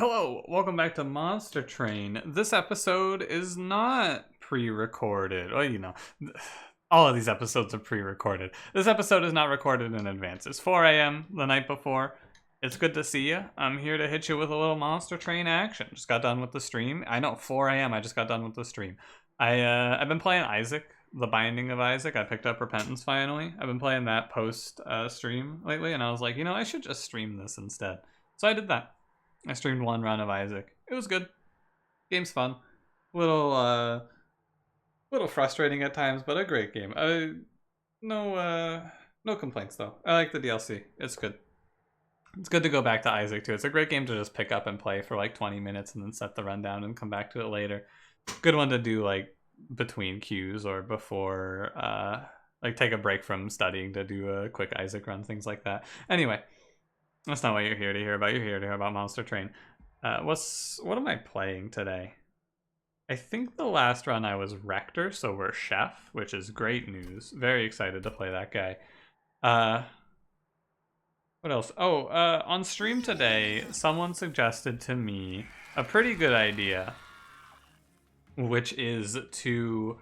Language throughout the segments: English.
Hello, welcome back to Monster Train. This episode is not pre-recorded. Well, you know, all of these episodes are pre-recorded. This episode is not recorded in advance. It's 4 a.m. the night before. It's good to see you. I'm here to hit you with a little Monster Train action. Just got done with the stream. I know, 4 a.m. I just got done with the stream. I've been playing Isaac, The Binding of Isaac. I picked up Repentance finally. I've been playing that post stream lately, and I was like, you know, I should just stream this instead. So I did that. I streamed one run of Isaac. It was good. Game's fun. Little frustrating at times, but a great game. No complaints though. I like the DLC. It's good. It's good to go back to Isaac too. It's a great game to just pick up and play for like 20 minutes and then set the run down and come back to it later. Good one to do like between queues or before, like take a break from studying to do a quick Isaac run, things like that. Anyway. That's not what you're here to hear about. You're here to hear about Monster Train. What am I playing today? I think the last run I was Rector, so we're Chef, which is great news. Very excited to play that guy. What else? Oh, on stream today, someone suggested to me a pretty good idea, which is to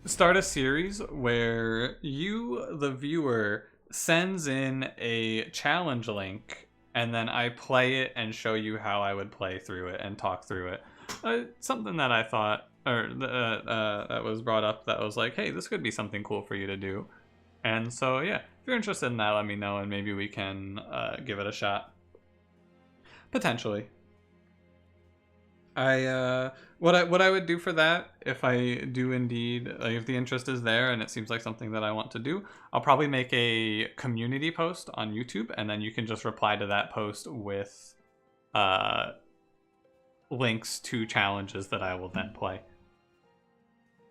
start a series where you, the viewer, sends in a challenge link and then I play it and show you how I would play through it and talk through it. Something that I thought, or that was brought up that was like, hey, this could be something cool for you to do. And so yeah, if you're interested in that, let me know and maybe we can give it a shot. Potentially. What I would do for that, if I do indeed, like if the interest is there and it seems like something that I want to do, I'll probably make a community post on YouTube and then you can just reply to that post with links to challenges that I will then play.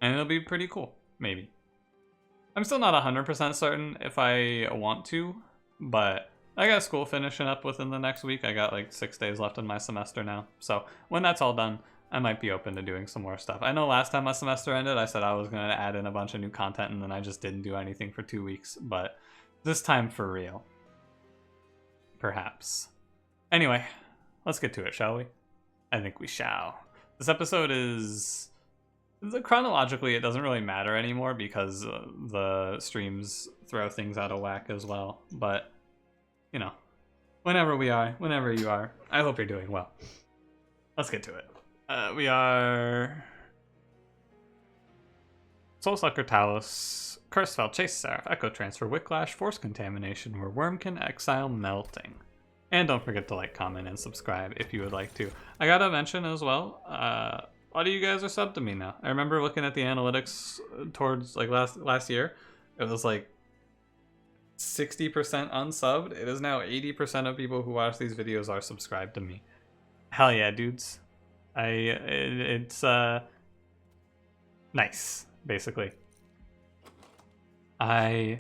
And it'll be pretty cool, maybe. I'm still not 100% certain if I want to, but I got school finishing up within the next week. I got like 6 days left in my semester now. So when that's all done, I might be open to doing some more stuff. I know last time my semester ended, I said I was going to add in a bunch of new content and then I just didn't do anything for 2 weeks. But this time for real. Perhaps. Anyway, let's get to it, shall we? I think we shall. This episode is... chronologically, it doesn't really matter anymore because the streams throw things out of whack as well. But... you know, whenever you are, I hope you're doing well. Let's get to it. We are Soulsucker Talus, Cursefell, Chase Seraph, Echo Transfer, Wicklash, Force Contamination, we're Wurmkin, Exile, Melting. And don't forget to like, comment, and subscribe if you would like to. I gotta mention as well, a lot of you guys are subbed to me now. I remember looking at the analytics towards like last year. It was like 60% unsubbed. It is now 80% of people who watch these videos are subscribed to me. Hell yeah, dudes. It's nice, basically. It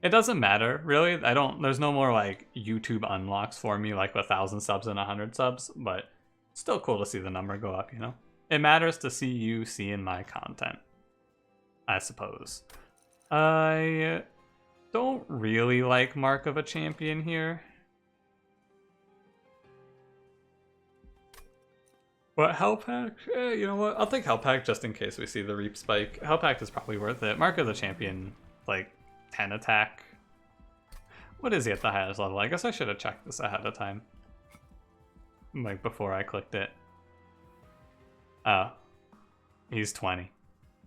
doesn't matter, really. There's no more like YouTube unlocks for me, like 1,000 subs and 100 subs, but it's still cool to see the number go up, you know? It matters to see you seeing my content, I suppose. I don't really like Mark of a Champion here. What, Hell Pack? You know what? I'll take Hell Pack just in case we see the Reap Spike. Hell Pack is probably worth it. Mark of the Champion, like 10 attack. What is he at the highest level? I guess I should have checked this ahead of time. Like before I clicked it. Oh. He's 20.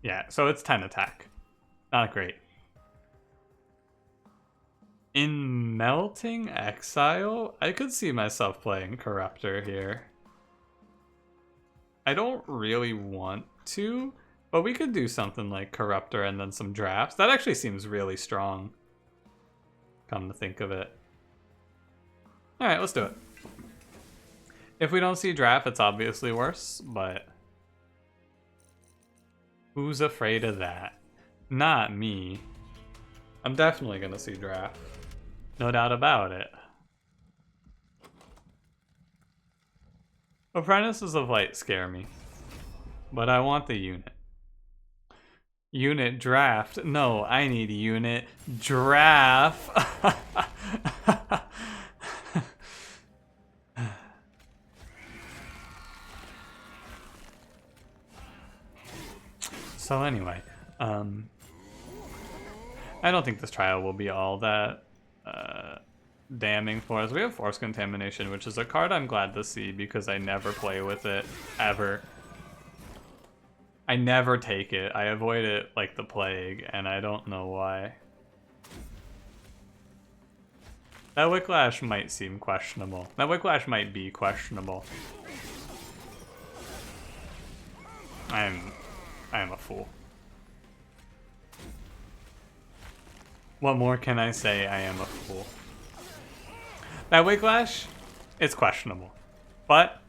Yeah, so it's 10 attack. Not great. In Melting Exile, I could see myself playing Corruptor here. I don't really want to, but we could do something like Corruptor and then some drafts. That actually seems really strong, come to think of it. Alright, let's do it. If we don't see draft, it's obviously worse, but who's afraid of that? Not me. I'm definitely gonna see draft. No doubt about it. Apprentices of Light scare me, but I want the unit. Unit draft. No, I need unit draft. So anyway, I don't think this trial will be all that damning for us. We have Force Contamination, which is a card I'm glad to see because I never play with it, ever. I never take it. I avoid it like the plague, and I don't know why. That Wicklash might seem questionable. That Wicklash might be questionable. I am a fool. What more can I say? I am a fool. That Wicklash, it's questionable. But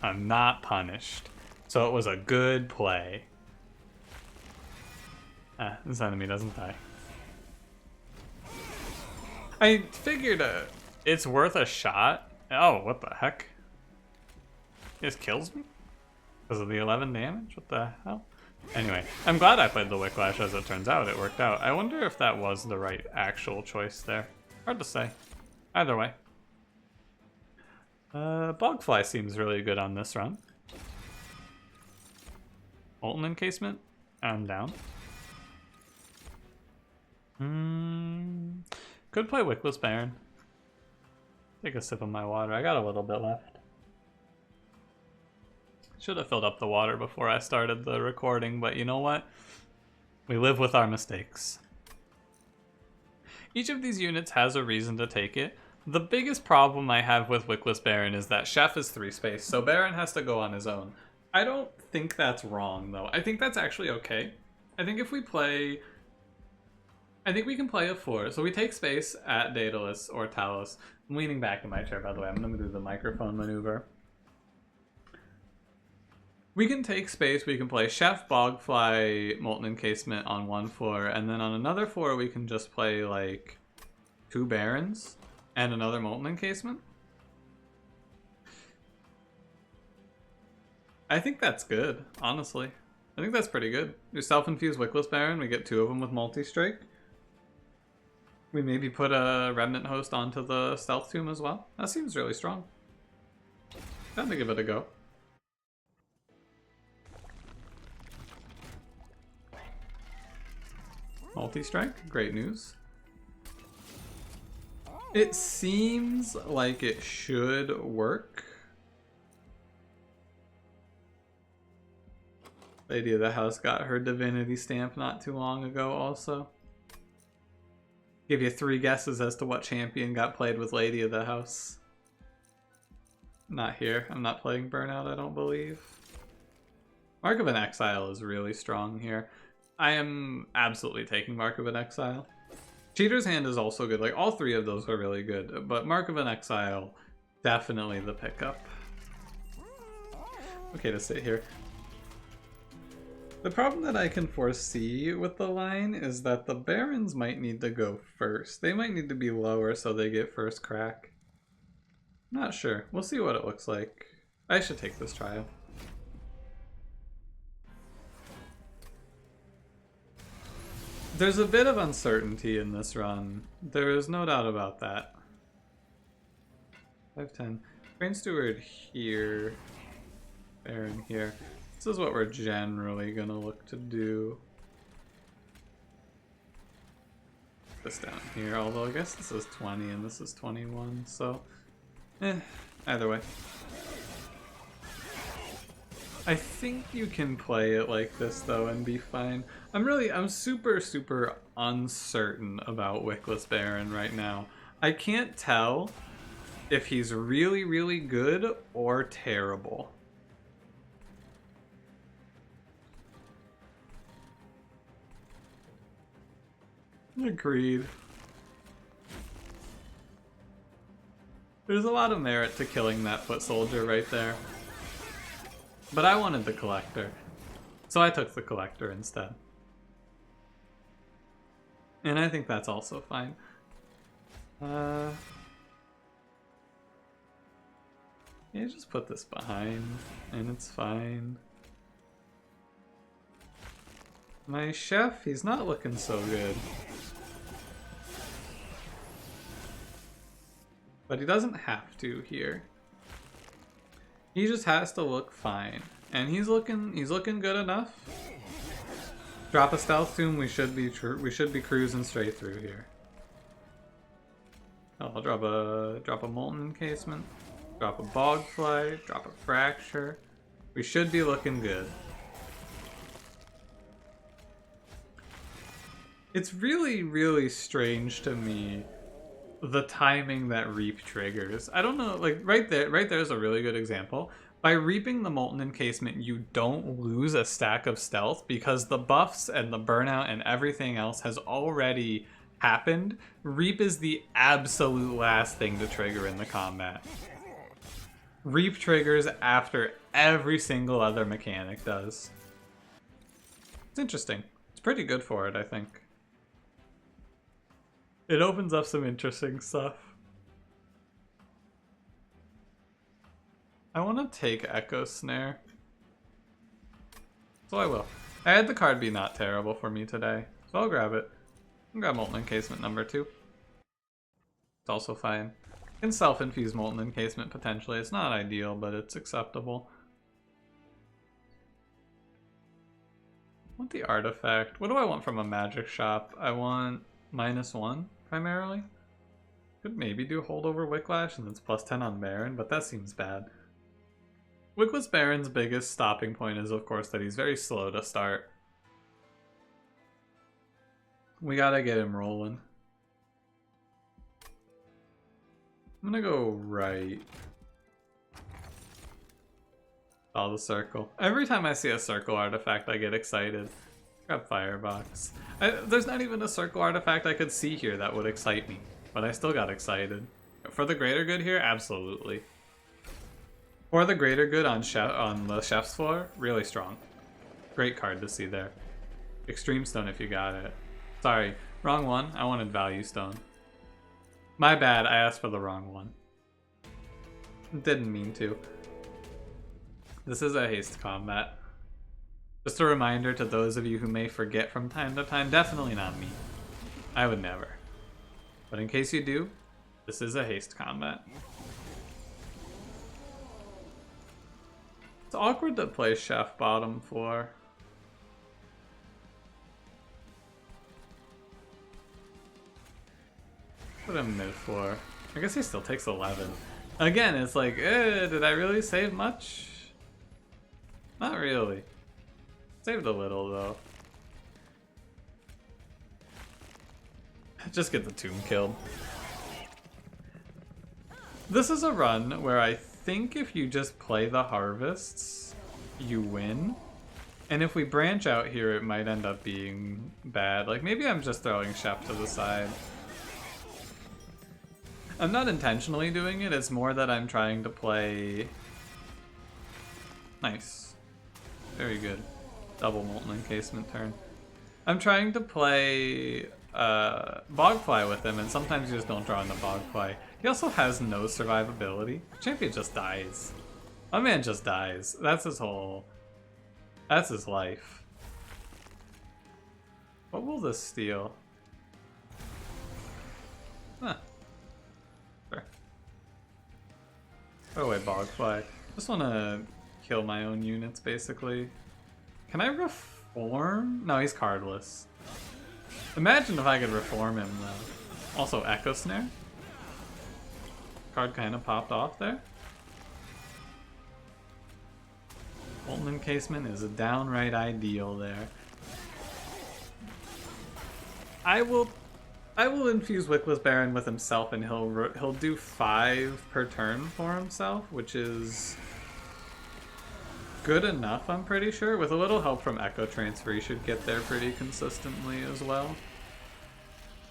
I'm not punished. So it was a good play. This enemy doesn't die. I figured it's worth a shot. Oh, what the heck? He just kills me? Because of the 11 damage? What the hell? Anyway, I'm glad I played the Wicklash as it turns out. It worked out. I wonder if that was the right actual choice there. Hard to say. Either way. Bogfly seems really good on this run. Molten Encasement? I'm down. Could play Wickless Baron. Take a sip of my water. I got a little bit left. Should have filled up the water before I started the recording, but you know what? We live with our mistakes. Each of these units has a reason to take it. The biggest problem I have with Wickless Baron is that Chef is 3 space, so Baron has to go on his own. I don't think that's wrong, though. I think that's actually okay. I think if we play... I think we can play a 4. So we take space at Daedalus or Talos. I'm leaning back in my chair, by the way. I'm going to do the microphone maneuver. We can take space. We can play Chef, Bogfly, Molten Encasement on one floor. And then on another floor, we can just play, like, 2 Barons and another Molten Encasement. I think that's good, honestly. I think that's pretty good. We self-infuse Wickless Baron. We get 2 of them with Multi-Strike. We maybe put a Remnant Host onto the Stealth Tomb as well. That seems really strong. Time to give it a go. Multi-Strike, great news. It seems like it should work. Lady of the House got her Divinity stamp not too long ago also. Give you 3 guesses as to what champion got played with Lady of the House. Not here. I'm not playing Burnout, I don't believe. Mark of an Exile is really strong here. I am absolutely taking Mark of an Exile. Cheater's Hand is also good. Like, all 3 of those are really good. But Mark of an Exile, definitely the pickup. Okay to sit here. The problem that I can foresee with the line is that the Barons might need to go first. They might need to be lower so they get first crack. Not sure. We'll see what it looks like. I should take this trial. There's a bit of uncertainty in this run. There is no doubt about that. 5-10. Train Steward here. Baron here. This is what we're generally going to look to do. This down here, although I guess this is 20 and this is 21, so... either way. I think you can play it like this, though, and be fine. I'm super, super uncertain about Wickless Baron right now. I can't tell if he's really, really good or terrible. Agreed. There's a lot of merit to killing that foot soldier right there. But I wanted the Collector, so I took the Collector instead. And I think that's also fine. Yeah, just put this behind, and it's fine. My Chef, he's not looking so good. But he doesn't have to here. He just has to look fine. And he's looking good enough. Drop a stealth tomb. We should be cruising straight through here. Oh, I'll drop a molten encasement, drop a bogfly, drop a fracture. We should be looking good. It's really, really strange to me the timing that Reap triggers. I don't know, like right there is a really good example. By reaping the molten encasement, you don't lose a stack of stealth because the buffs and the burnout and everything else has already happened. Reap is the absolute last thing to trigger in the combat. Reap triggers after every single other mechanic does. It's interesting. It's pretty good for it, I think. It opens up some interesting stuff. I want to take Echo Snare. So I will. I had the card be not terrible for me today, so I'll grab it. I'll grab Molten Encasement number 2. It's also fine. I can self-infuse Molten Encasement potentially. It's not ideal, but it's acceptable. I want the artifact. What do I want from a magic shop? I want -1 primarily. Could maybe do Holdover Wicklash and it's +10 on Baron, but that seems bad. Wickless Baron's biggest stopping point is, of course, that he's very slow to start. We gotta get him rolling. I'm gonna go right. Follow the circle. Every time I see a circle artifact, I get excited. Grab Firebox. There's not even a circle artifact I could see here that would excite me, but I still got excited. For the greater good here, absolutely. For the greater good on the chef's floor, really strong. Great card to see there. Extreme Stone if you got it. Sorry, wrong one. I wanted Value Stone. My bad, I asked for the wrong one. Didn't mean to. This is a haste combat. Just a reminder to those of you who may forget from time to time, definitely not me. I would never. But in case you do, this is a haste combat. It's awkward to play Chef bottom floor. Put him mid floor. I guess he still takes 11. Again, it's like, did I really save much? Not really. Saved a little though. Just get the tomb killed. This is a run where I think if you just play the harvests, you win. And if we branch out here, it might end up being bad. Like maybe I'm just throwing Chef to the side. I'm not intentionally doing it, it's more that I'm trying to play... Nice. Very good. Double Molten Encasement turn. I'm trying to play Bogfly with him, and sometimes you just don't draw in the Bogfly. He also has no survivability. Champion just dies. My man just dies. That's his whole... That's his life. What will this steal? Huh. Sure. Put away Bogfly. Just want to kill my own units, basically. Can I reform? No, he's cardless. Imagine if I could reform him, though. Also, Echo Snare. Card kind of popped off there. Molten Encasement is a downright ideal there. I will infuse Wickless Baron with himself, and he'll do 5 per turn for himself, which is good enough, I'm pretty sure. With a little help from Echo Transfer, he should get there pretty consistently as well.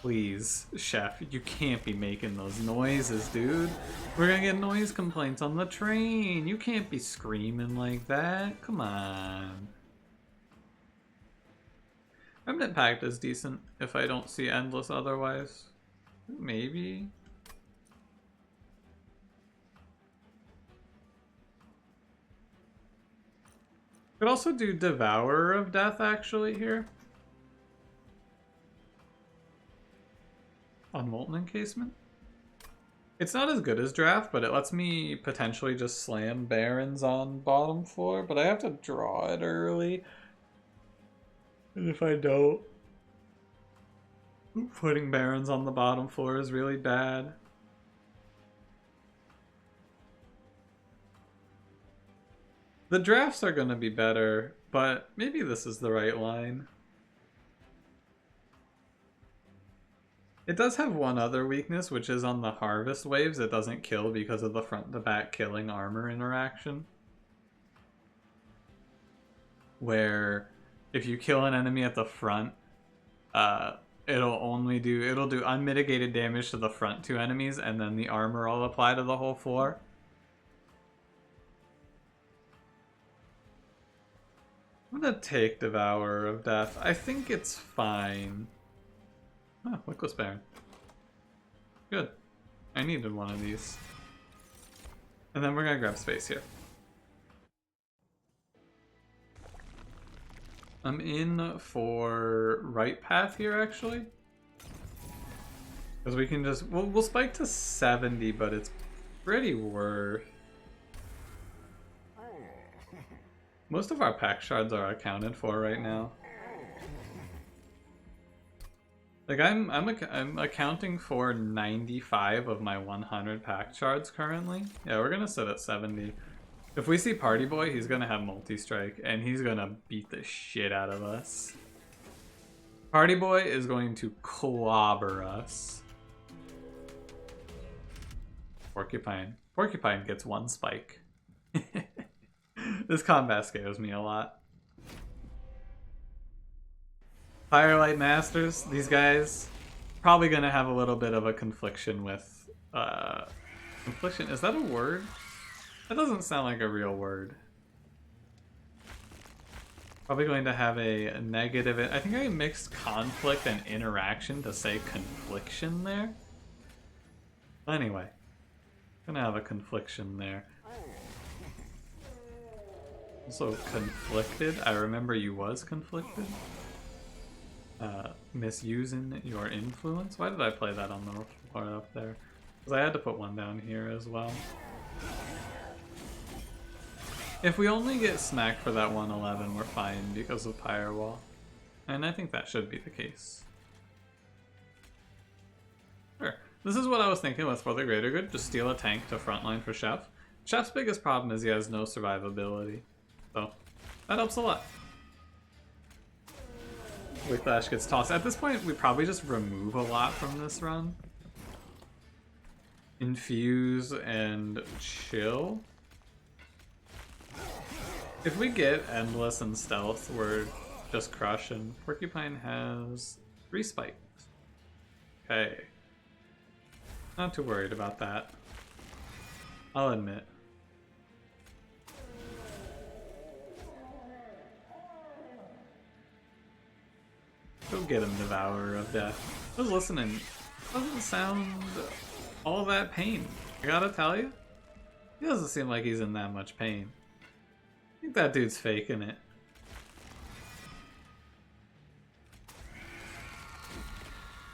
Please, Chef, you can't be making those noises, dude. We're gonna get noise complaints on the train. You can't be screaming like that. Come on. Remnant Pact is decent if I don't see Endless otherwise. Maybe. Could also do Devourer of Death actually here. On Molten Encasement. It's not as good as Draft, but it lets me potentially just slam Barons on bottom floor, but I have to draw it early. And if I don't, putting barons on the bottom floor is really bad. The drafts are going to be better, but maybe this is the right line. It does have one other weakness, which is on the harvest waves. It doesn't kill because of the front to back killing armor interaction. Where if you kill an enemy at the front, it'll do unmitigated damage to the front two enemies, and then the armor will apply to the whole floor. I'm gonna take Devourer of Death. I think it's fine. Oh, Wickless Baron. Good. I needed one of these. And then we're gonna grab space here. I'm in for right path here, actually. Because we can just... We'll spike to 70, but it's pretty worth. Most of our pack shards are accounted for right now. Like I'm accounting for 95 of my 100 pack shards currently. Yeah, we're gonna sit at 70. If we see Party Boy, he's gonna have multi-strike and he's gonna beat the shit out of us. Party Boy is going to clobber us. Porcupine. Porcupine gets one spike. This combat scares me a lot. Firelight Masters, these guys, probably gonna have a little bit of a confliction with, confliction, is that a word? That doesn't sound like a real word. Probably going to have a negative, I think I mixed conflict and interaction to say confliction there. Anyway, gonna have a confliction there. Also conflicted, I remember you was conflicted. Misusing your influence? Why did I play that on the floor up there? Because I had to put one down here as well. If we only get smacked for that 111, we're fine because of Firewall. And I think that should be the case. Sure. This is what I was thinking with For the Greater Good. Just steal a tank to frontline for Chef. Chef's biggest problem is he has no survivability. So, that helps a lot. Whiplash gets tossed. At this point, we probably just remove a lot from this run. Infuse and chill. If we get Endless and Stealth, we're just crushing. Porcupine has 3 spikes. Okay. Not too worried about that. I'll admit. Go get him, Devourer of Death. I was listening. Doesn't sound all that pain. I gotta tell you, he doesn't seem like he's in that much pain. I think that dude's faking it.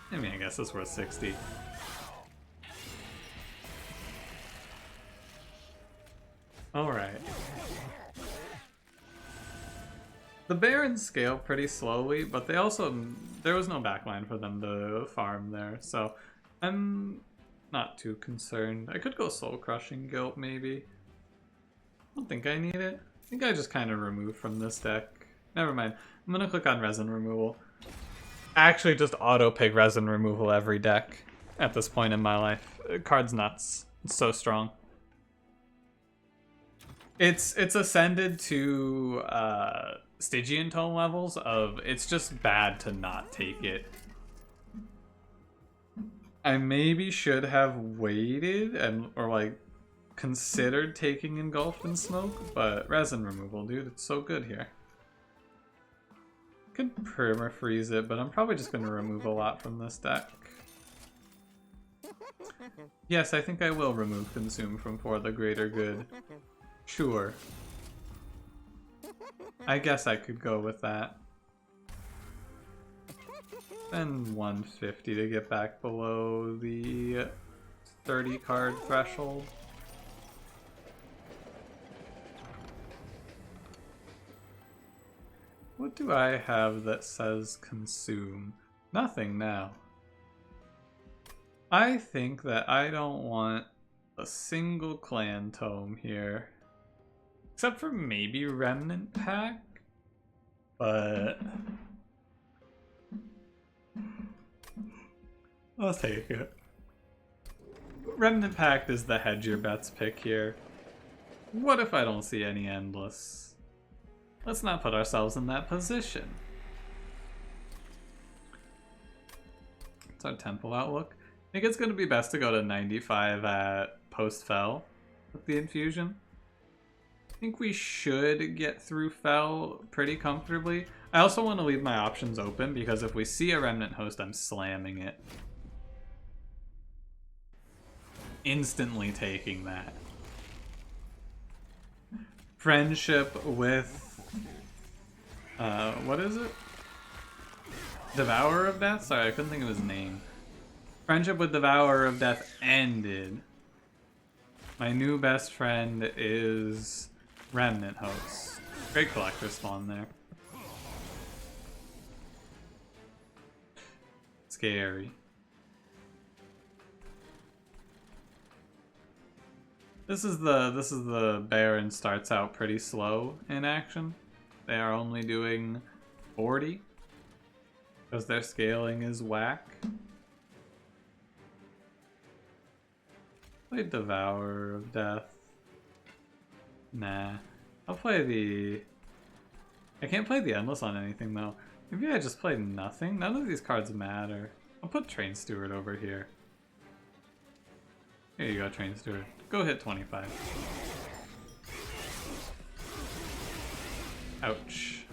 I mean, I guess it's worth 60. Alright. The Barons scale pretty slowly, but they also... There was no backline for them to farm there, so I'm not too concerned. I could go Soul Crushing Guilt, maybe. I don't think I need it. I think I just kind of remove from this deck. Never mind. I'm gonna click on Resin Removal. Actually, just auto-pick Resin Removal every deck at this point in my life. Card's nuts. It's so strong. It's ascended to Stygian Tome levels of it's just bad to not take it. I maybe should have waited or like considered taking Engulfed in Smoke, but Resin Removal, dude, it's so good here. Could perma-freeze it, but I'm probably just going to remove a lot from this deck. Yes, I think I will remove Consume from For the Greater Good. Sure. I guess I could go with that. Then 150 to get back below the 30 card threshold. What do I have that says consume? Nothing now. I think that I don't want a single clan tome here. Except for maybe Remnant Pack. But I'll take it. Remnant Pact is the hedge your bets pick here. What if I don't see any endless? Let's not put ourselves in that position. It's our temple outlook. I think it's going to be best to go to 95 at post-Fel with the infusion. I think we should get through Fel pretty comfortably. I also want to leave my options open because if we see a Remnant Host, I'm slamming it. Instantly taking that. Friendship with... what is it? Devourer of Death? Sorry, I couldn't think of his name. Friendship with Devourer of Death ended. My new best friend is Remnant Host. Great collector spawn there. Scary. This is the Baron starts out pretty slow in action. They are only doing 40 because their scaling is whack. Play Devourer of Death. Nah. I'll play the... I can't play the Endless on anything though. Maybe I just play nothing? None of these cards matter. I'll put Train Steward over here. Here you go, Train Steward. Go hit 25. Ouch.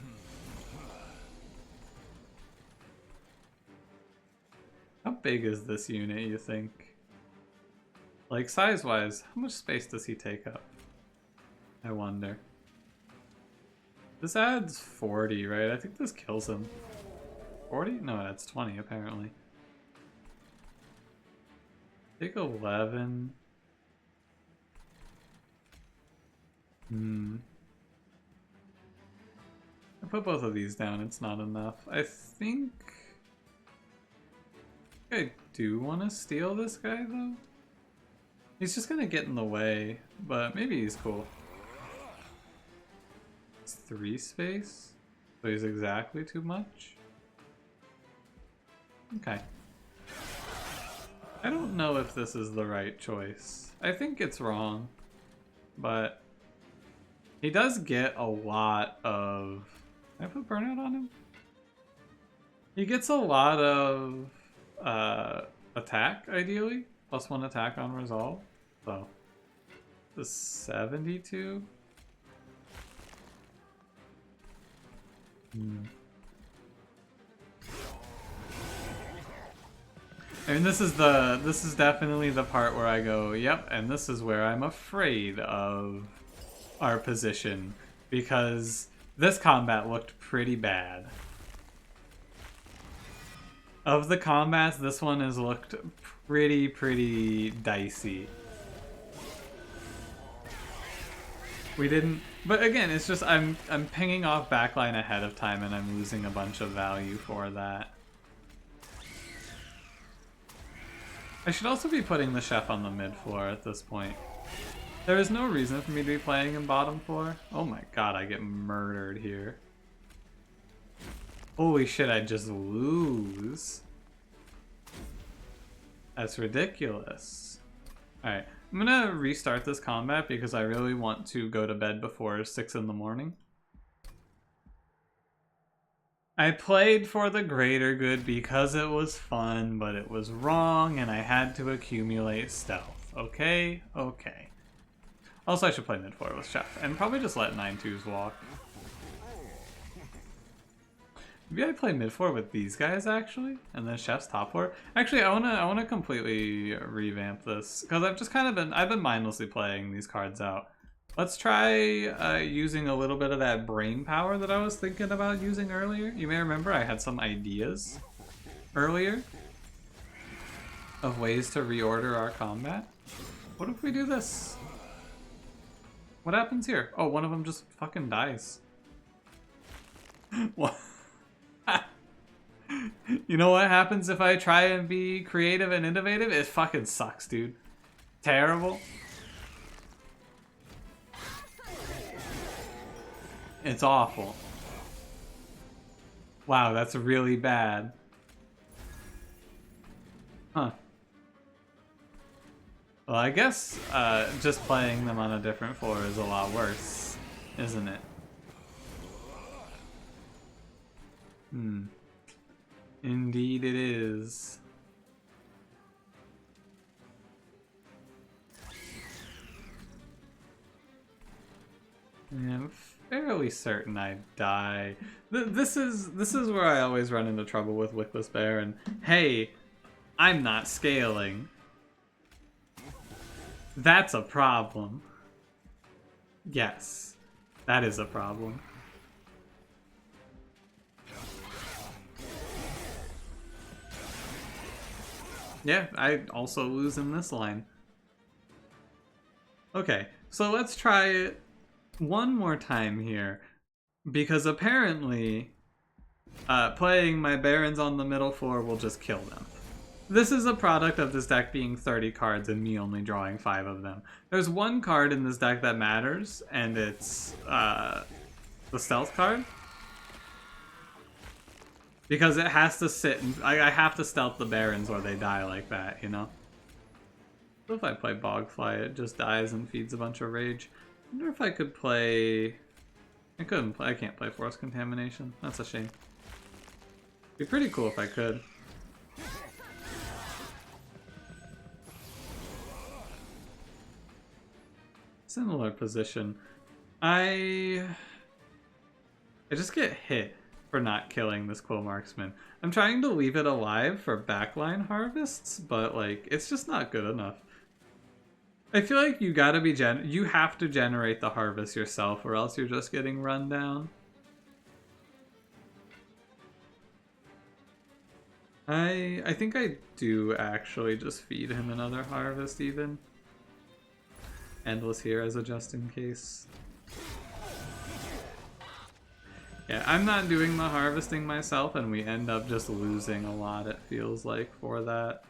How big is this unit, you think? Like, size-wise, how much space does he take up? I wonder. This adds 40, right? I think this kills him. 40? No, it adds 20, apparently. Take 11. I put both of these down, it's not enough. I think I do want to steal this guy, though. He's just gonna get in the way, but maybe he's cool. It's 3 space, so he's exactly too much. Okay. I don't know if this is the right choice. I think it's wrong, but he does get a lot of... Can I put Burnout on him? He gets a lot of attack, ideally. +1 attack on resolve. So, the 72? I mean, this is definitely the part where I go, yep, and this is where I'm afraid of our position, because this combat looked pretty bad. Of the combats, this one has looked pretty dicey. We didn't, but again, it's just I'm pinging off backline ahead of time and I'm losing a bunch of value for that. I should also be putting the chef on the mid floor at this point. There is no reason for me to be playing in bottom floor. Oh my god, I get murdered here. Holy shit, I just lose. That's ridiculous. Alright, I'm gonna restart this combat because I really want to go to bed before 6 in the morning. I played for the greater good because it was fun, but it was wrong and I had to accumulate stealth. Okay? Okay. Also, I should play mid 4 with Chef and probably just let 9-2s walk. Maybe I play mid 4 with these guys actually, and then Chef's top 4. Actually, I wanna completely revamp this because I've been mindlessly playing these cards out. Let's try using a little bit of that brain power that I was thinking about using earlier. You may remember I had some ideas earlier of ways to reorder our combat. What if we do this? What happens here? Oh, one of them just fucking dies. What? You know what happens if I try and be creative and innovative? It fucking sucks, dude. Terrible. It's awful. Wow, that's really bad. Huh. Well, I guess just playing them on a different floor is a lot worse, isn't it? Hmm. Indeed it is. Yeah, I'm fairly certain I'd die. This is where I always run into trouble with Wickless Bear, and hey, I'm not scaling. That's a problem. Yes, that is a problem. Yeah, I also lose in this line. Okay, so let's try it one more time here, because apparently playing my Barons on the middle floor will just kill them. This is a product of this deck being 30 cards and me only drawing 5 of them. There's one card in this deck that matters, and it's the stealth card. Because it has to sit, and I have to stealth the Barons or they die like that, you know? So if I play Bogfly, it just dies and feeds a bunch of rage. I wonder if I could play... I couldn't play, I can't play Force Contamination. That's a shame. Be pretty cool if I could. Similar position. I just get hit for not killing this Quill Marksman. I'm trying to leave it alive for backline harvests, but like it's just not good enough. I feel like you gotta be you have to generate the harvest yourself, or else you're just getting run down. I think I do actually just feed him another harvest even. Endless here as a just in case. Yeah, I'm not doing the harvesting myself, and we end up just losing a lot, it feels like, for that.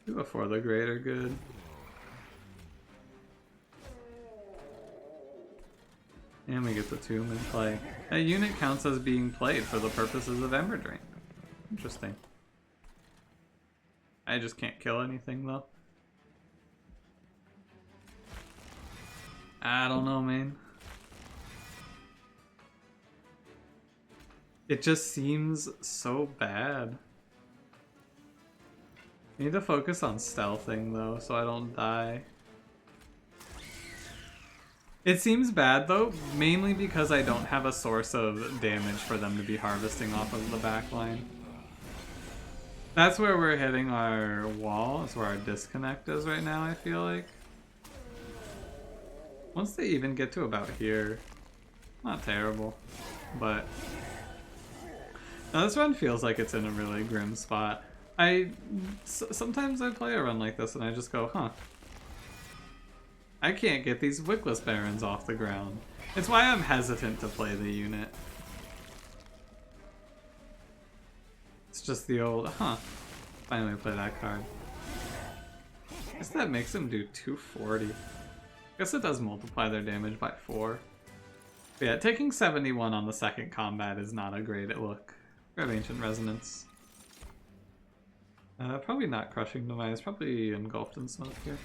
Do for the greater good. And we get the tomb in play. That unit counts as being played for the purposes of Ember Drain. Interesting. I just can't kill anything, though. I don't know, man. It just seems so bad. I need to focus on stealthing though, so I don't die. It seems bad though, mainly because I don't have a source of damage for them to be harvesting off of the backline. That's where we're hitting our wall, that's where our disconnect is right now, I feel like. Once they even get to about here, not terrible, but... Now this run feels like it's in a really grim spot. Sometimes I play a run like this and I just go, huh. I can't get these Wickless Barons off the ground. It's why I'm hesitant to play the unit. It's just the old, huh. Finally play that card. I guess that makes him do 240. I guess it does multiply their damage by 4. But yeah, taking 71 on the second combat is not a great look. Grab Ancient Resonance. Probably not Crushing Device, probably Engulfed in Smoke here.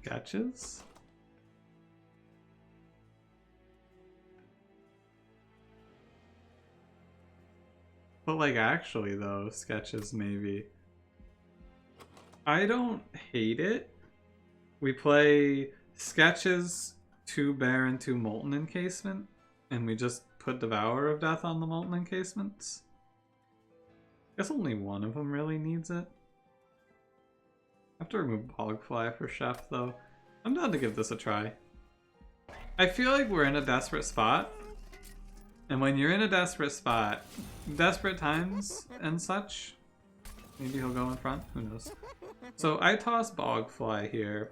Sketches? But like actually though, Sketches maybe. I don't hate it. We play Sketches, 2 Baron, 2 Molten Encasement, and we just put Devourer of Death on the Molten Encasements. I guess only one of them really needs it. I have to remove Bogfly for Chef though. I'm down to give this a try. I feel like we're in a desperate spot. And when you're in a desperate spot, desperate times and such, maybe he'll go in front, who knows. So I toss Bogfly here.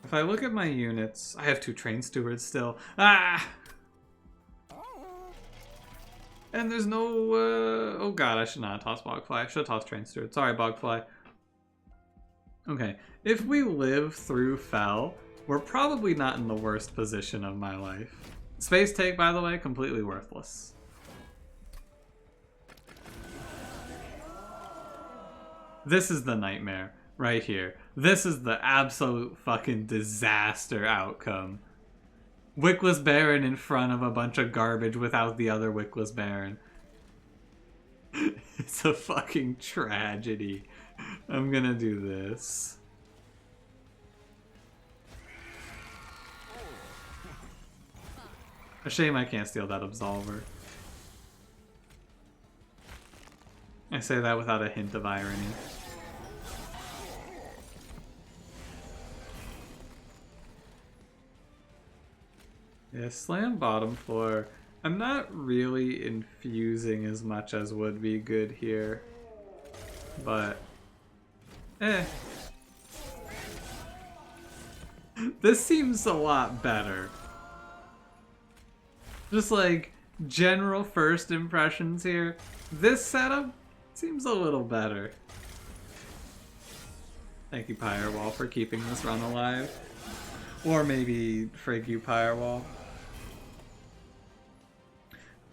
If I look at my units, I have 2 train stewards still. Ah! And there's no, oh god, I should not have tossed Bogfly. I should have tossed train steward. Sorry, Bogfly. Okay, if we live through Fell, we're probably not in the worst position of my life. Space take, by the way, completely worthless. This is the nightmare right here. This is the absolute fucking disaster outcome. Wickless Baron in front of a bunch of garbage without the other Wickless Baron. It's a fucking tragedy. I'm gonna do this. A shame I can't steal that Absolver. I say that without a hint of irony. Yeah, slam bottom floor. I'm not really infusing as much as would be good here. But, this seems a lot better. Just like general first impressions here. This setup seems a little better. Thank you, Firewall, for keeping this run alive. Or maybe frig you, Firewall.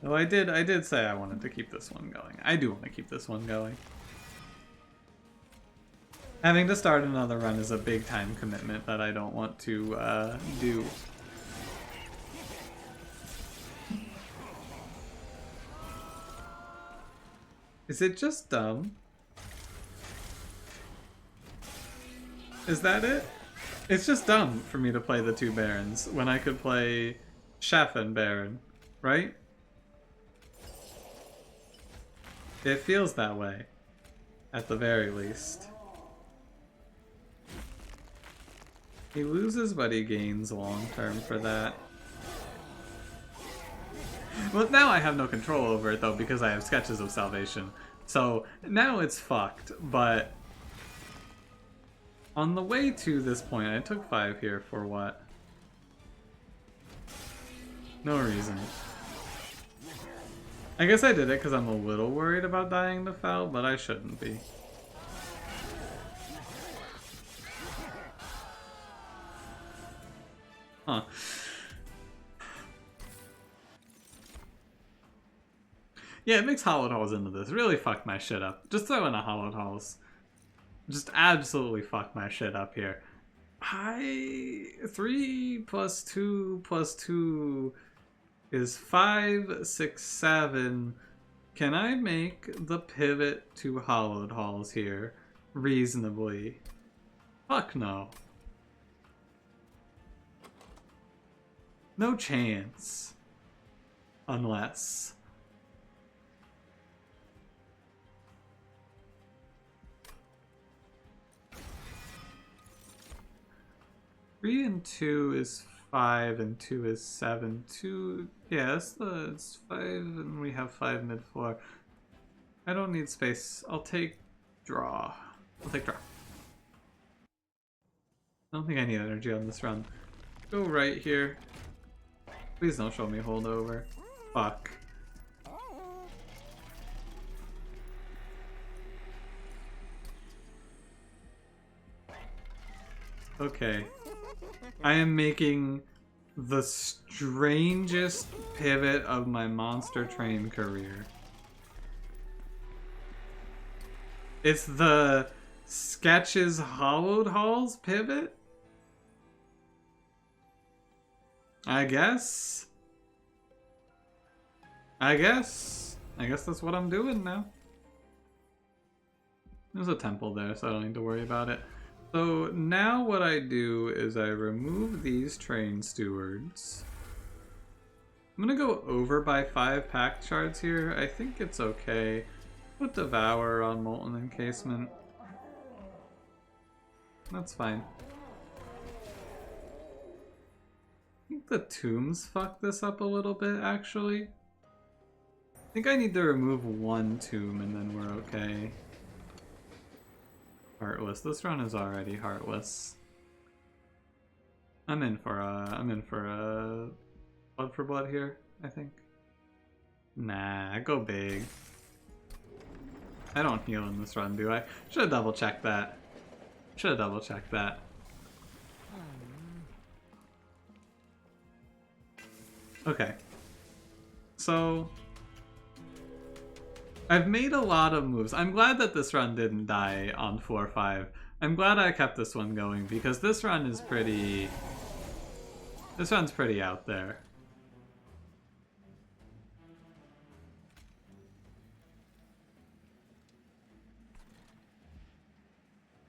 Though I did say I wanted to keep this one going. I do want to keep this one going. Having to start another run is a big time commitment that I don't want to do. Is it just dumb? Is that it? It's just dumb for me to play the 2 Barons when I could play Chef and Baron, right? It feels that way, at the very least. He loses, but he gains long term for that. Well, now I have no control over it, though, because I have Sketches of Salvation. So, now it's fucked, but... on the way to this point, I took 5 here for what? No reason. I guess I did it because I'm a little worried about dying to Fel, but I shouldn't be. Huh. Yeah, it makes Hollowed Halls into this. Really fucked my shit up. Just throw in a Hollowed Halls. Just absolutely fuck my shit up here. 3 plus 2 plus 2 is 5, 6, 7. Can I make the pivot to Hollowed Halls here reasonably? Fuck no. No chance. Unless... 3 and 2 is 5 and 2 is 7. 2, yeah, it's 5 and we have 5 mid-floor. I don't need space. I'll take draw. I'll take draw. I don't think I need energy on this run. Go right here. Please don't show me holdover. Fuck. Okay. I am making the strangest pivot of my monster train career. It's the Sketches Hollowed Halls pivot? I guess. I guess that's what I'm doing now. There's a temple there, so I don't need to worry about it. So now what I do is I remove these train stewards. I'm gonna go over by 5 pact shards here. I think it's okay. Put Devour on Molten Encasement. That's fine. I think the tombs fucked this up a little bit, actually. I think I need to remove 1 tomb and then we're okay. Heartless. This run is already heartless. I'm in for a blood for blood here, I think. Nah, go big. I don't heal in this run, do I? Should have double checked that. Should have double checked that. Okay. So I've made a lot of moves. I'm glad that this run didn't die on 4-5. I'm glad I kept this one going because this run is pretty... This run's pretty out there.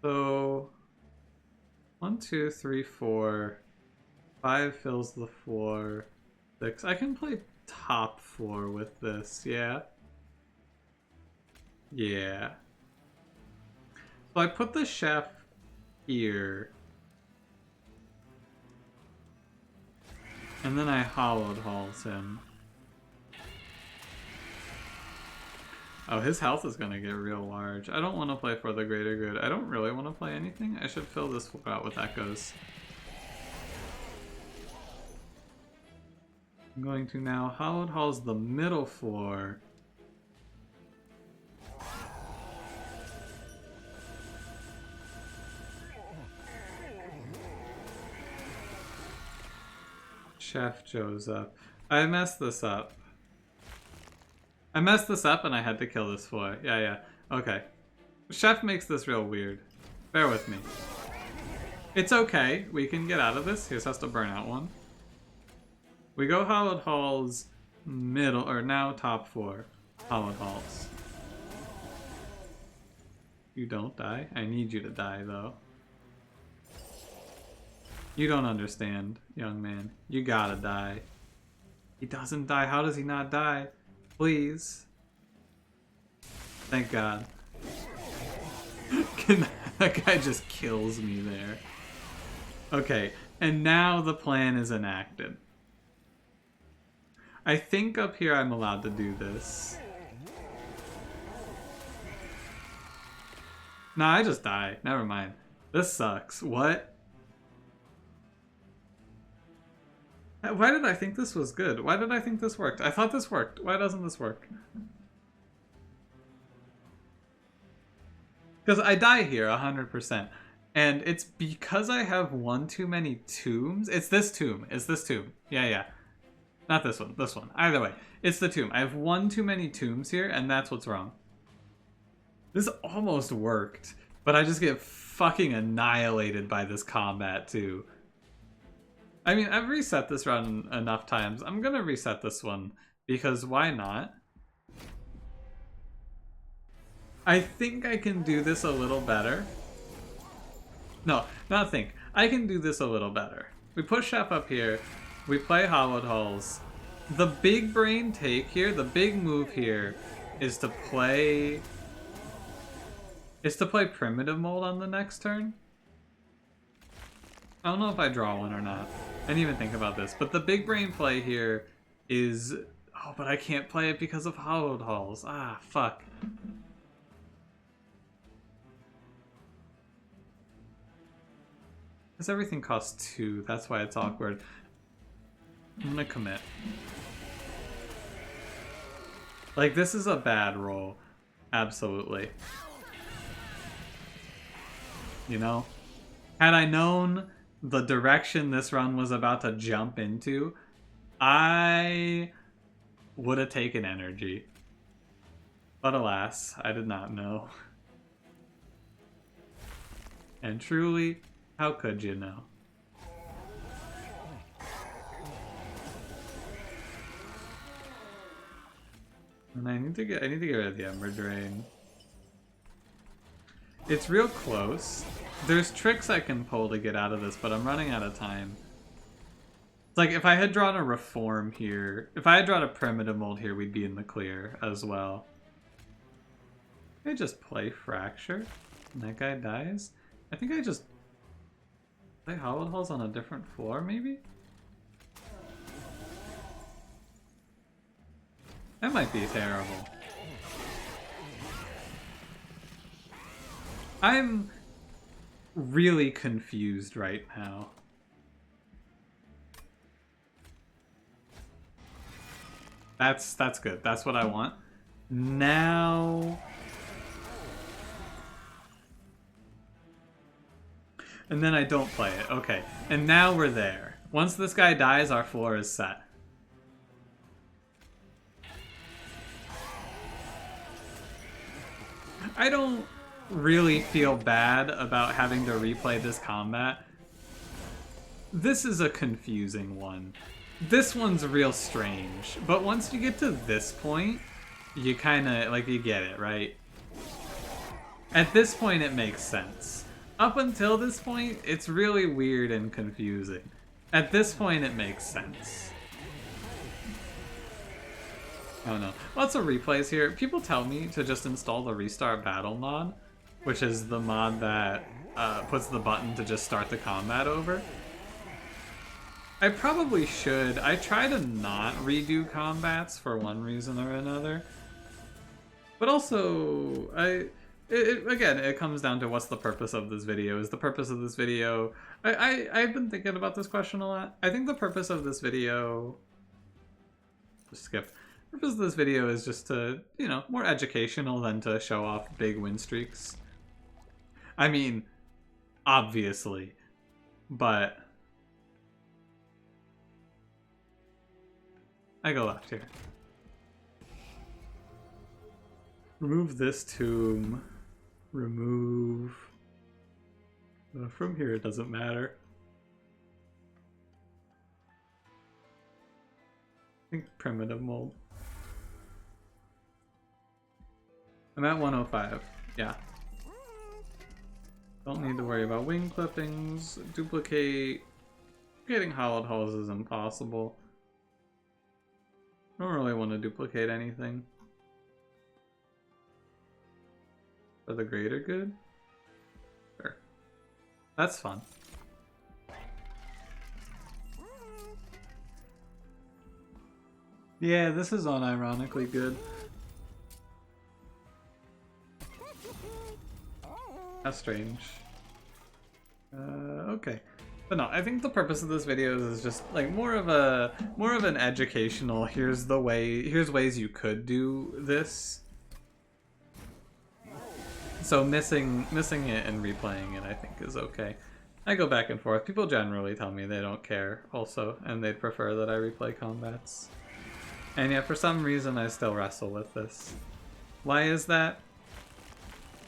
So 1, 2, 3, 4. 5 fills the floor. 6. I can play top 4 with this, yeah. Yeah. So I put the chef here. And then I hollowed halls him. Oh, his health is gonna get real large. I don't want to play for the greater good. I don't really want to play anything. I should fill this floor out with echoes. I'm going to now hollowed halls the middle floor. Chef Joe's up. I messed this up. I messed this up and I had to kill this floor. Yeah. Okay. Chef makes this real weird. Bear with me. It's okay. We can get out of this. He just has to burn out one. We go hollowed halls middle, or now top 4. Hollowed halls. You don't die? I need you to die though. You don't understand, young man. You gotta die. He doesn't die. How does he not die? Please. Thank God. That guy just kills me there. Okay, and now the plan is enacted. I think up here I'm allowed to do this. Nah, I just die. Never mind. This sucks. What? Why did I think this was good? Why did I think this worked? I thought this worked. Why doesn't this work? Because I die here 100%. And it's because I have one too many tombs. It's this tomb. It's this tomb. Yeah. Not this one. This one. Either way. It's the tomb. I have one too many tombs here, and that's what's wrong. This almost worked. But I just get fucking annihilated by this combat, too. I mean, I've reset this run enough times. I'm gonna reset this one, because why not? I think I can do this a little better. No, not think. I can do this a little better. We push Chef up here. We play Hollowed Halls. The big brain take here, the big move here, is to play Primitive Mold on the next turn. I don't know if I draw one or not. I didn't even think about this. But the big brain play here is... Oh, but I can't play it because of Hollowed Halls. Ah, fuck. Because everything costs 2. That's why it's awkward. I'm gonna commit. Like, this is a bad roll. Absolutely. You know? Had I known the direction this run was about to jump into, I would have taken energy. But alas, I did not know. And truly, how could you know? And I need to get rid of the Ember Drain. It's real close. There's tricks I can pull to get out of this, but I'm running out of time. It's like if I had drawn a Reform here, if I had drawn a Primitive Mold here, we'd be in the clear as well. I just play Fracture, and that guy dies. I think I just play Hollowed Halls on a different floor, maybe? That might be terrible. really confused right now. That's good. That's what I want. Now... And then I don't play it. Okay. And now we're there. Once this guy dies, our floor is set. I don't really feel bad about having to replay this combat. This is a confusing one. This one's real strange. But once you get to this point, you kind of, like, you get it, right? At this point, it makes sense. Up until this point, it's really weird and confusing. At this point, it makes sense. Oh no. Lots of replays here. People tell me to just install the Restart Battle mod, which is the mod that puts the button to just start the combat over. I probably should. I try to not redo combats for one reason or another. But also, again, it comes down to what's the purpose of this video. Is the purpose of this video... I've been thinking about this question a lot. I think the purpose of this video... Just skip. The purpose of this video is just to, you know, more educational than to show off big win streaks. I mean, obviously. But... I go left here. Remove this tomb. Remove... from here it doesn't matter. I think primitive mold. I'm at 105. Yeah. Don't need to worry about wing clippings. Duplicate. Getting hollowed hulls is impossible. I don't really want to duplicate anything. For the greater good? Sure. That's fun. Yeah, this is unironically good. That's strange. Okay. But no, I think the purpose of this video is just like more of an educational, here's ways you could do this. So missing it and replaying it I think is okay. I go back and forth. People generally tell me they don't care also, and they'd prefer that I replay combats. And yet for some reason I still wrestle with this. Why is that?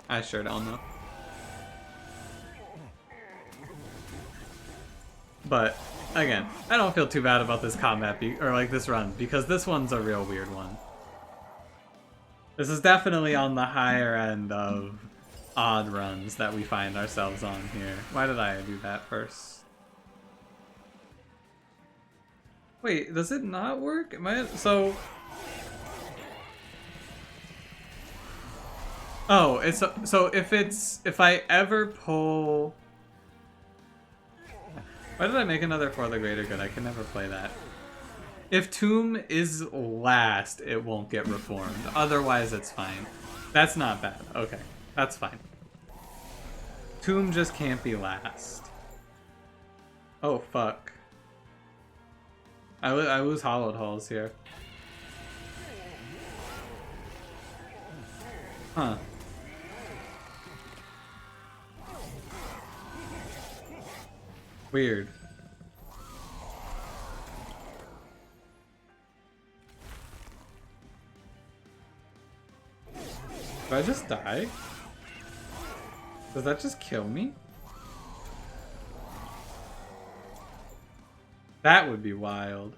I sure don't know. But, again, I don't feel too bad about this combat, or like this run, because this one's a real weird one. This is definitely on the higher end of odd runs that we find ourselves on here. Why did I do that first? Wait, does it not work? Am I... So... Oh, it's... So if I ever pull... Why did I make another For the Greater Good? I can never play that. If Tomb is last, it won't get reformed. Otherwise, it's fine. That's not bad. Okay, that's fine. Tomb just can't be last. Oh, fuck. I lose hollowed hulls here. Huh. Weird. Did I just die? Does that just kill me? That would be wild.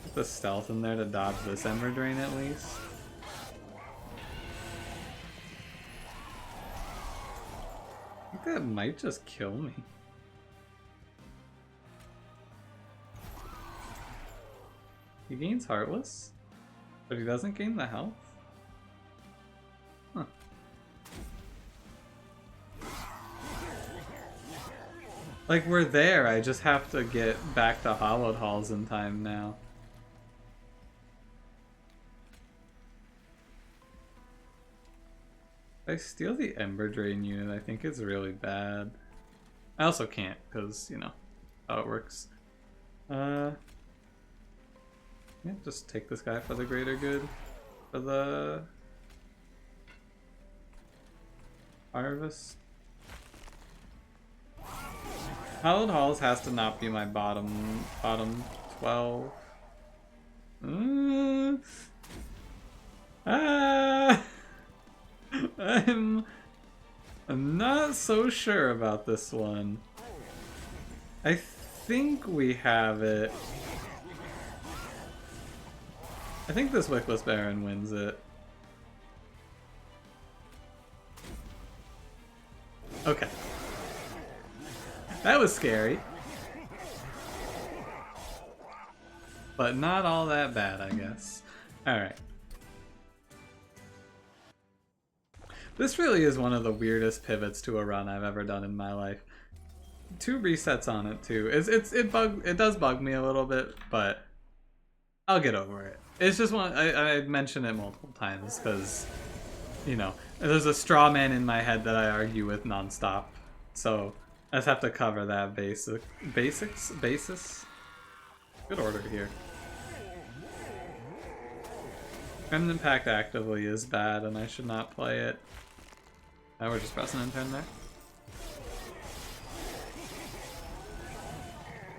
Put the stealth in there to dodge this Ember Drain at least. I think that might just kill me. He gains Heartless, but he doesn't gain the health? Huh. Like, we're there, I just have to get back to Hollowed Halls in time now. I steal the Ember Drain unit, I think it's really bad. I also can't, because, you know, how it works. Yeah, just take this guy for the greater good. For the harvest. Hallowed Halls has to not be my bottom 12. I'm not so sure about this one. I think we have it. I think this Wickless Baron wins it. Okay. That was scary. But not all that bad, I guess. Alright. This really is one of the weirdest pivots to a run I've ever done in my life. 2 resets on it too. It does bug me a little bit, but I'll get over it. It's just one I mentioned it multiple times because, you know, there's a straw man in my head that I argue with nonstop. So I just have to cover that basis. Good order here. Remnant Pact actively is bad and I should not play it. Now we're just pressing in turn there.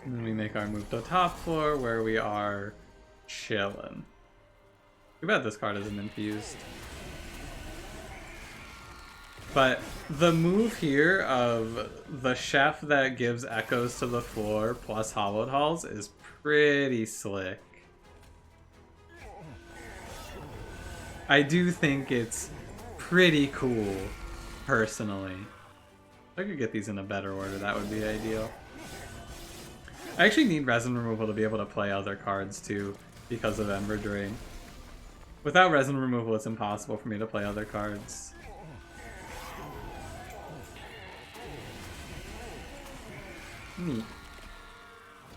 And then we make our move to top floor where we are chillin'. Too bad this card isn't infused. But the move here of the chef that gives echoes to the floor plus Hallowed Halls is pretty slick. I do think it's pretty cool, personally. If I could get these in a better order, that would be ideal. I actually need resin removal to be able to play other cards too, because of Ember Drain. Without resin removal, it's impossible for me to play other cards. Neat.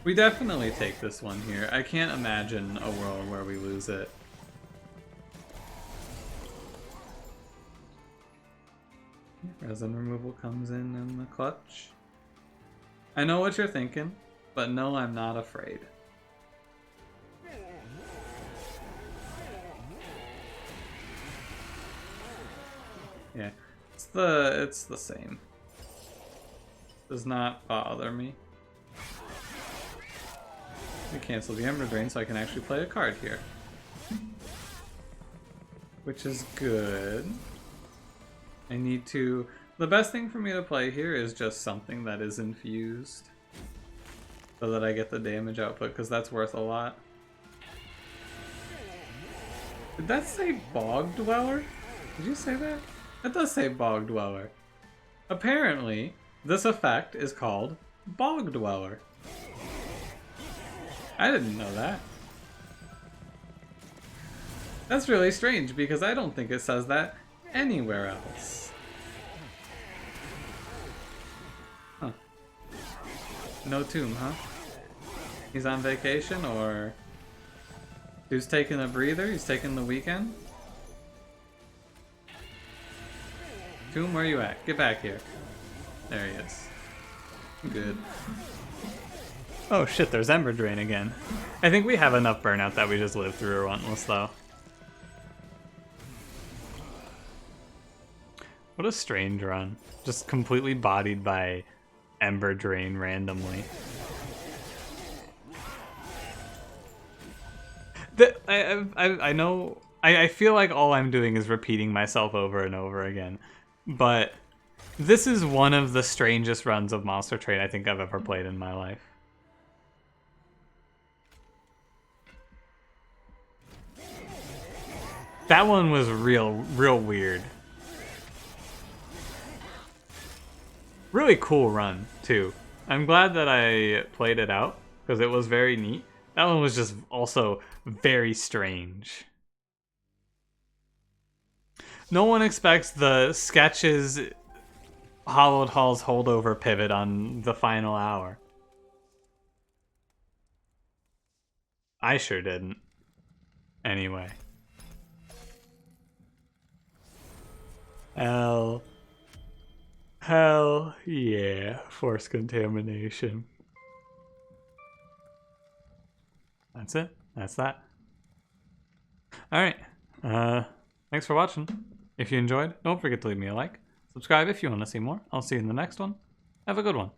We definitely take this one here. I can't imagine a world where we lose it. Resin removal comes in the clutch. I know what you're thinking, but no, I'm not afraid. Yeah, it's the same. Does not bother me. I cancel the Ember Drain so I can actually play a card here. Which is good. I need to... The best thing for me to play here is just something that is infused. So that I get the damage output, because that's worth a lot. Did that say Bog Dweller? Did you say that? That does say Bog Dweller. Apparently, this effect is called Bog Dweller. I didn't know that. That's really strange, because I don't think it says that anywhere else. Huh. No tomb, huh? He's on vacation, or... Who's taking a breather? He's taking the weekend? Tomb, where you at? Get back here. There he is. Good. Oh shit, there's Ember Drain again. I think we have enough burnout that we just live through Relentless, though. What a strange run. Just completely bodied by Ember Drain randomly. I know... I feel like all I'm doing is repeating myself over and over again. But this is one of the strangest runs of Monster Train I think I've ever played in my life. That one was real weird. Really cool run, too. I'm glad that I played it out, because it was very neat. That one was just also very strange. No one expects the Sketches Hallowed Halls holdover pivot on the final hour. I sure didn't. Anyway. Hell. Hell yeah. Force contamination. That's it. That's that. Alright. Thanks for watching. If you enjoyed, don't forget to leave me a like. Subscribe if you want to see more. I'll see you in the next one. Have a good one.